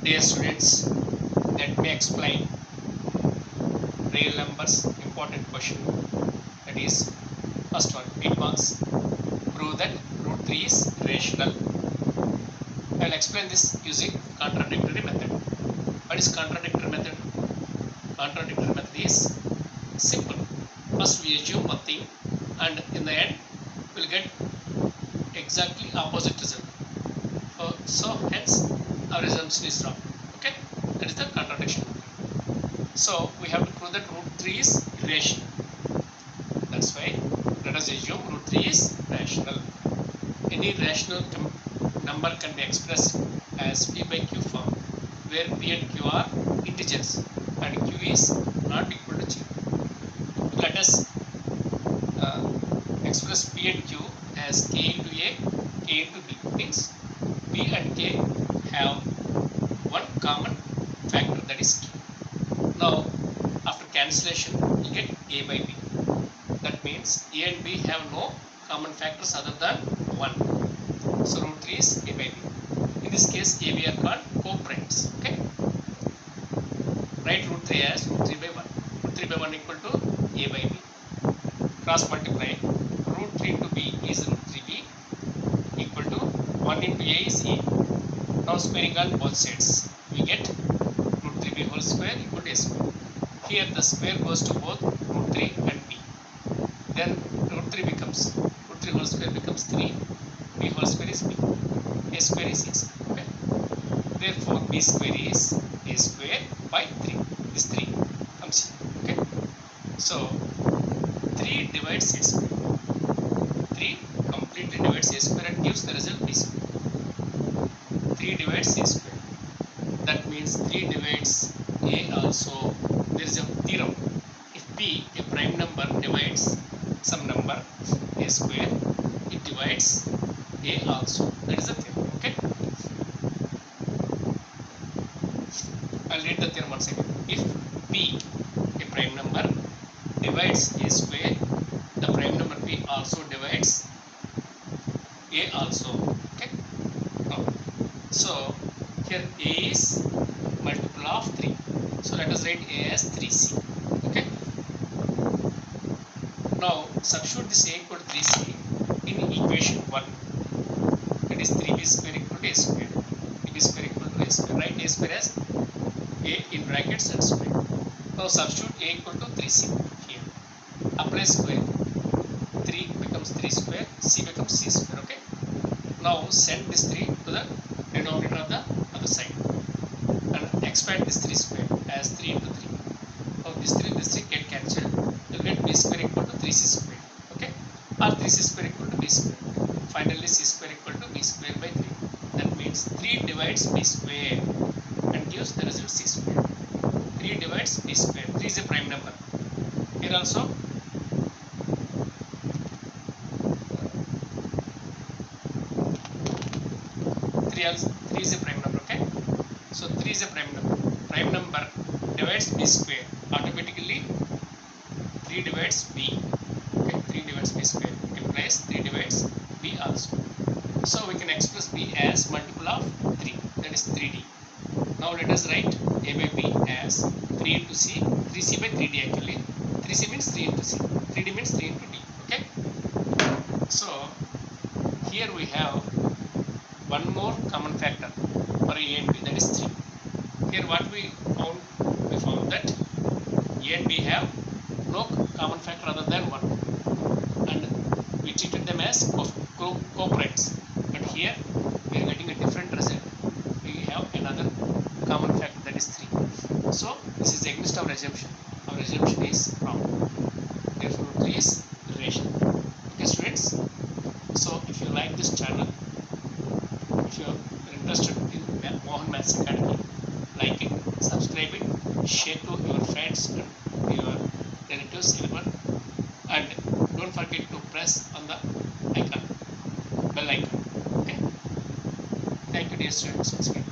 Dear students, let me explain real numbers important question. That is, first one, 8 marks. Prove that root 3 is rational. I will explain this using contradictory method. What is contradictory method? Contradictory method is simple. First we assume one thing and in the end we will get exactly opposite result. So hence our assumption is wrong. Okay, that is the contradiction. So we have to prove that root 3 is irrational. That's why let us assume root 3 is rational. Any rational number can be expressed as p by q form, where p and q are integers and q is not equal to 0. Let us express p and q as k into a, k into b. Means p and k have one common factor, that is q. Now after cancellation you get a by b. That means a and b have no common factors other than 1. So root 3 is a by b. In this case a, b are called co-primes. Okay. Write root 3 as root 3 by 1. Root 3 by 1 equal to a by b. Cross multiply. Root 3 into b is root 3b equal to 1 into a is a. Now squaring on both sides, we get root 3b whole square equal to a square. Here the square goes to both root 3 and b. Then root 3 becomes, root 3 whole square becomes 3, b whole square is b, a square is a square. Okay? Therefore b square is a square by 3. This 3 comes here. Okay? So 3 divides a square. 3 completely divides a square and gives the result b square. 3 divides a square. That means 3 divides a also. There is a theorem. If p, a prime number, divides some number, a square, it divides a also. That is the theorem. Okay? I'll read the theorem once again. If p, a prime number, divides a square, the prime number p also divides a also. Okay? Now, so here a is multiple of 3. So let us write a as 3c. Okay? Now substitute this a equal to 3c in equation 1. That is 3b square equal to a square. 3b square equal to a square. Write a square as a in brackets and square. Now substitute a equal to 3c here. Apply square. 3 becomes 3 square, c becomes c square. Okay? Now send this 3 to the denominator of the other side and expand this 3 square as 3 into 3. Now this 3 get cancelled. You get b square equal to 3c square. Okay? Or 3c square equal to b square. Finally c square equal to b square by 3. That means 3 divides b square and gives the result c square. 3 divides b square. 3 is a prime number. Here also 3 is a prime number. Okay? So 3 is a prime number. Prime number divides b square. Automatically 3 divides b. Okay? 3 divides b square. Implies 3 divides b also. So we can express b as multiple of 3. That is 3d. Now let us write a by b as 3 into c. 3c by 3d actually. 3c means 3 into c. 3d means 3 into d. Okay? So here we have one more common factor for a and b, that is 3. Here what we found? We found that a and b have no common factor other than 1 and we treated them as co-primes. But here we are getting a different result. We have another common factor, that is 3. So this is against our assumption. Our assumption is wrong. Therefore 3 is irrational. Okay students? So if you like this channel, if you are interested in Mohan Maths Academy, like it, subscribe it, share to your friends and your relatives, everyone, and don't forget to press on the icon, bell icon. Okay? Thank you dear students once again.